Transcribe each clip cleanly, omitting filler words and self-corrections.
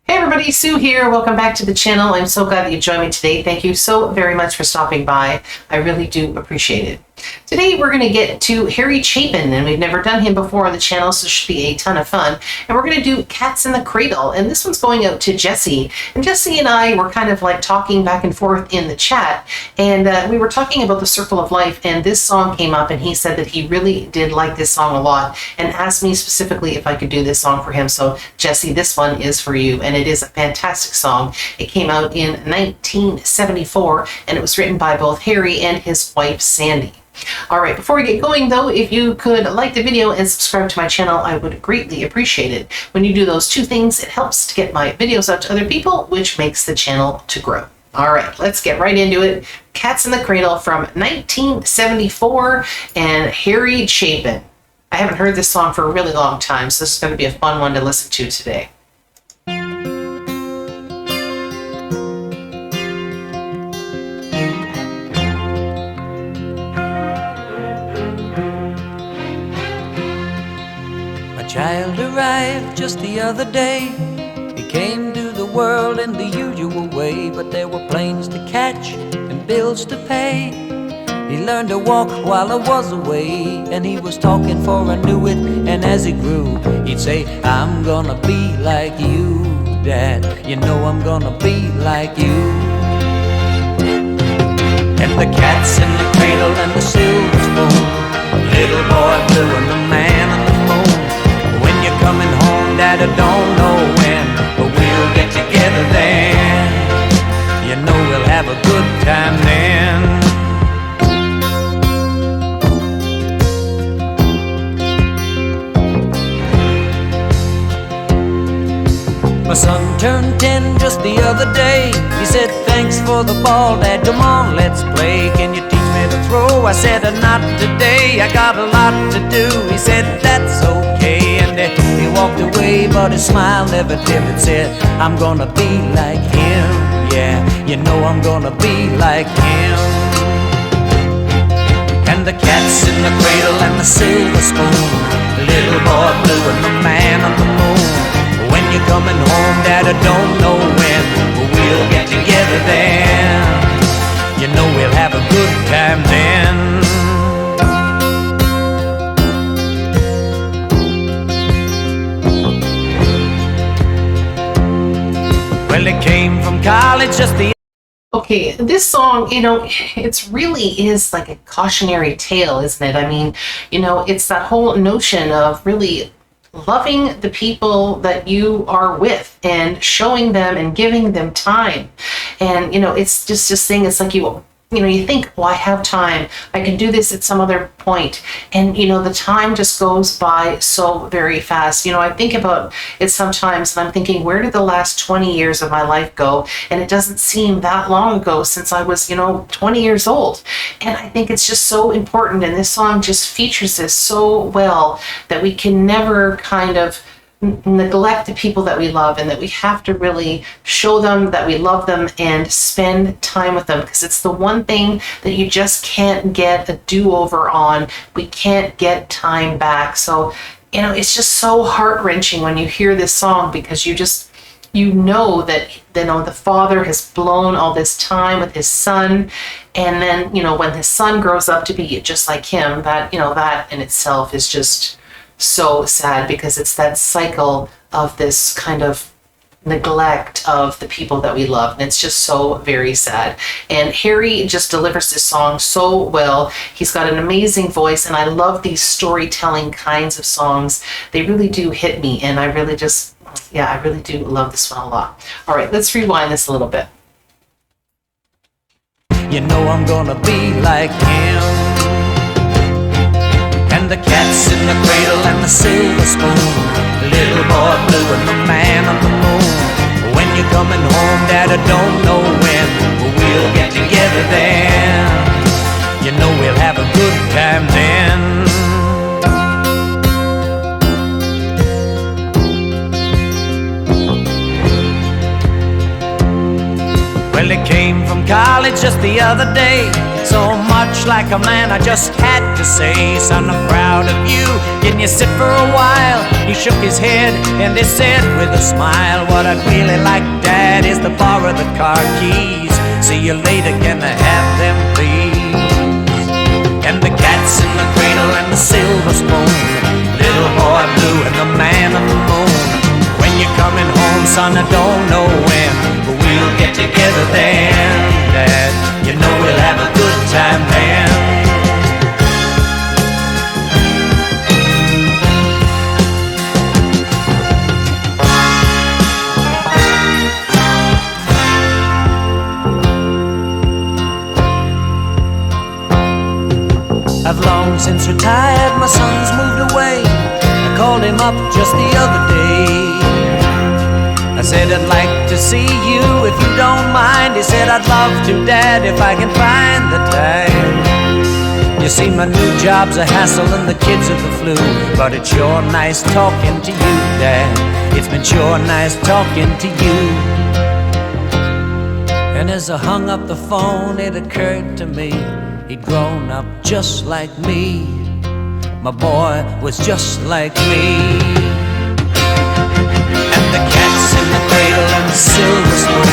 Hey everybody, Sue here. Welcome back to the channel. I'm so glad that you joined me today. Thank you so very much for stopping by. I really do appreciate it. Today we're going to get to Harry Chapin, and we've never done him before on the channel, so it should be a ton of fun. And we're going to do Cats in the Cradle, and this one's going out to Jesse. And Jesse and I were kind of like talking back and forth in the chat, and we were talking about the circle of life, and this song came up, and he said that he really did like this song a lot, and asked me specifically if I could do this song for him. So Jesse, this one is for you, and it is a fantastic song. It came out in 1974, and it was written by both Harry and his wife Sandy. All right, before we get going though, if you could like the video and subscribe to my channel, I would greatly appreciate it. When you do those two things, it helps to get my videos out to other people, which makes the channel to grow. All right, let's get right into it. Cats in the Cradle from 1974 and Harry Chapin. I haven't heard this song for a really long time, so this is going to be a fun one to listen to today. Child arrived just the other day. He came to the world in the usual way, but there were planes to catch and bills to pay. He learned to walk while I was away, and he was talking for I knew it. And as he grew, he'd say, I'm gonna be like you, Dad. You know I'm gonna be like you. And the cat's in the cradle and the silver spoon, little boy blue and the man on the moon. Coming home, Dad, I don't know when, but we'll get together then. You know we'll have a good time then. My son turned 10 just the other day. He said, thanks for the ball, Dad, come on, let's play. Can you teach me to throw? I said, not today, I got a lot to do. He said, that's okay. He walked away, but his smile never dimmed and said, I'm gonna be like him. Yeah, you know I'm gonna be like him. And the cat's in the cradle and the silver spoon, the little boy blue and the man on the moon. When you're coming home, Dad, I don't know when, but we'll get together then. You know we'll have a good time then. Well, it came from college just the... Okay, this song, you know, it's really is like a cautionary tale, isn't it? I mean, you know, it's that whole notion of really loving the people that you are with and showing them and giving them time. And, you know, it's just this thing, it's like you know, you think, well, I have time. I can do this at some other point. And, you know, the time just goes by so very fast. You know, I think about it sometimes and I'm thinking, where did the last 20 years of my life go? And it doesn't seem that long ago since I was, you know, 20 years old. And I think it's just so important. And this song just features this so well that we can never kind of neglect the people that we love, and that we have to really show them that we love them and spend time with them, because it's the one thing that you just can't get a do-over on. We can't get time back. So, you know, it's just so heart-wrenching when you hear this song, because you know that, you know, the father has blown all this time with his son, and then, you know, when his son grows up to be just like him, that, you know, that in itself is just so sad, because it's that cycle of this kind of neglect of the people that we love, and it's just so very sad. And Harry just delivers this song so well. He's got an amazing voice, and I love these storytelling kinds of songs. They really do hit me, and I really just, yeah, I really do love this one a lot. All right, let's rewind this a little bit. You know I'm gonna be like him. And the cat's in the cradle and the silver spoon, the little boy blue and the man on the moon. When you're coming home, Dad, I don't know when, but we'll get together then. You know we'll have a good time then. Well, it came from college just the other day. So much much like a man, I just had to say, son, I'm proud of you. Can you sit for a while? He shook his head and he said with a smile, what I'd really like, Dad, is to borrow the car keys. See you later, can I have them, please? And the cat's in the cradle and the silver spoon, little boy blue and the man on the moon. When you're coming home, son, I don't know when, but we'll get together then, Dad. You know we'll have a good time then. I've long since retired, my son's moved away. I called him up just the other day. I said I'd like to see you if you don't mind. He said I'd love to, Dad, if I can find the time. You see, my new job's a hassle and the kids are the flu, but it's sure nice talking to you, Dad. It's been sure nice talking to you. And as I hung up the phone, it occurred to me, he'd grown up just like me. My boy was just like me. And the cat's in the cradle and the silver spoon,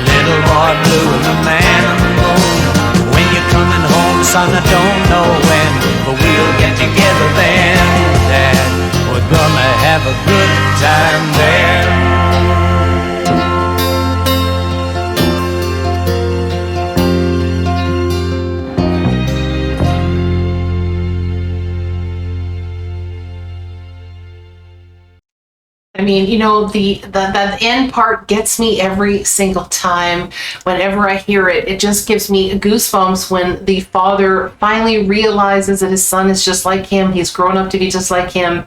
little boy blue and the man on the moon. When you're coming home, son, I don't know when, but we'll get together then, Dad. We're gonna have a good time there. I mean, you know, the end part gets me every single time. Whenever I hear it, it just gives me goosebumps when the father finally realizes that his son is just like him. He's grown up to be just like him,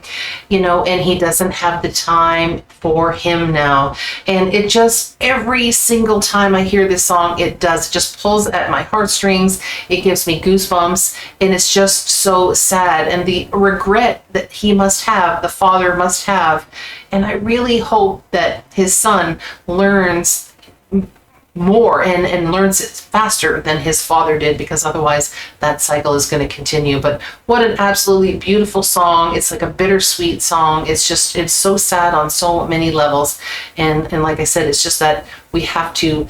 you know, and he doesn't have the time for him now. And it just, every single time I hear this song, it just pulls at my heartstrings. It gives me goosebumps, and it's just so sad. And the regret that he must have, the father must have. And I really hope that his son learns more and learns it faster than his father did, because otherwise that cycle is going to continue. But what an absolutely beautiful song. It's like a bittersweet song. It's just, it's so sad on so many levels. And like I said, it's just that we have to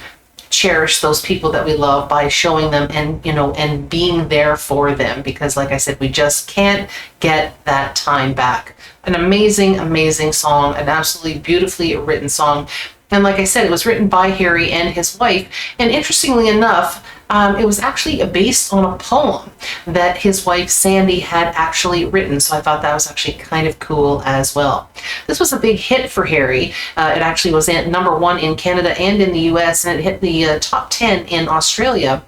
cherish those people that we love by showing them and, you know, and being there for them, because like I said, we just can't get that time back. An amazing, amazing song, an absolutely beautifully written song. And like I said, it was written by Harry and his wife. And interestingly enough, it was actually based on a poem that his wife Sandy had actually written. So I thought that was actually kind of cool as well. This was a big hit for Harry. It actually was at #1 in Canada and in the US, and it hit the top 10 in Australia.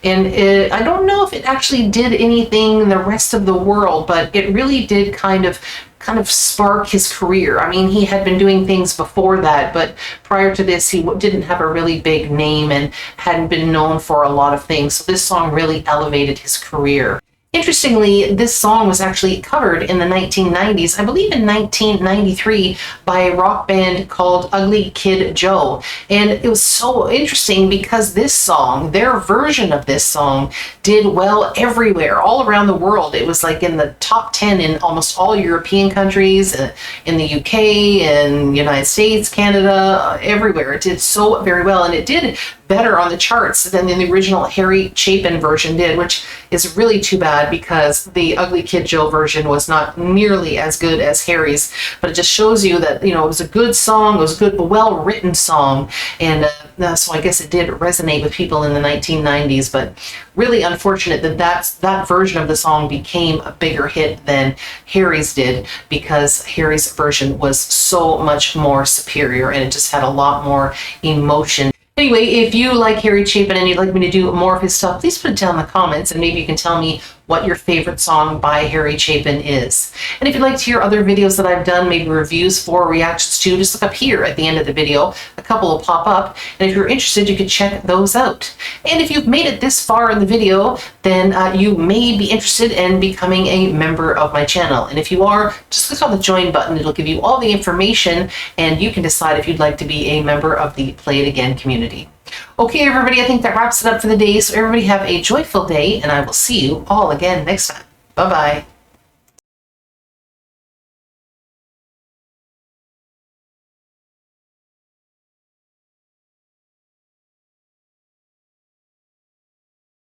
And I don't know if it actually did anything in the rest of the world, but it really did kind of spark his career. I mean, he had been doing things before that, but prior to this, he didn't have a really big name and hadn't been known for a lot of things. So this song really elevated his career. Interestingly, this song was actually covered in the 1990s, I believe in 1993, by a rock band called Ugly Kid Joe. And it was so interesting because this song, their version of this song, did well everywhere, all around the world. It was like in the top 10 in almost all European countries, in the UK, in United States, Canada, everywhere. It did so very well, and it did better on the charts than the original Harry Chapin version did, which is really too bad because the Ugly Kid Joe version was not nearly as good as Harry's. But it just shows you that, you know, it was a good song, it was a good, well-written song, and so I guess it did resonate with people in the 1990s. But really unfortunate that that version of the song became a bigger hit than Harry's did, because Harry's version was so much more superior and it just had a lot more emotion. Anyway, if you like Harry Chapin and you'd like me to do more of his stuff, please put it down in the comments, and maybe you can tell me what your favorite song by Harry Chapin is. And if you'd like to hear other videos that I've done, maybe reviews for, reactions to, just look up here at the end of the video. A couple will pop up, and if you're interested, you can check those out. And if you've made it this far in the video, then you may be interested in becoming a member of my channel. And if you are, just click on the join button. It'll give you all the information, and you can decide if you'd like to be a member of the Play It Again community. Okay, everybody, I think that wraps it up for the day. So everybody have a joyful day, and I will see you all again next time. Bye-bye.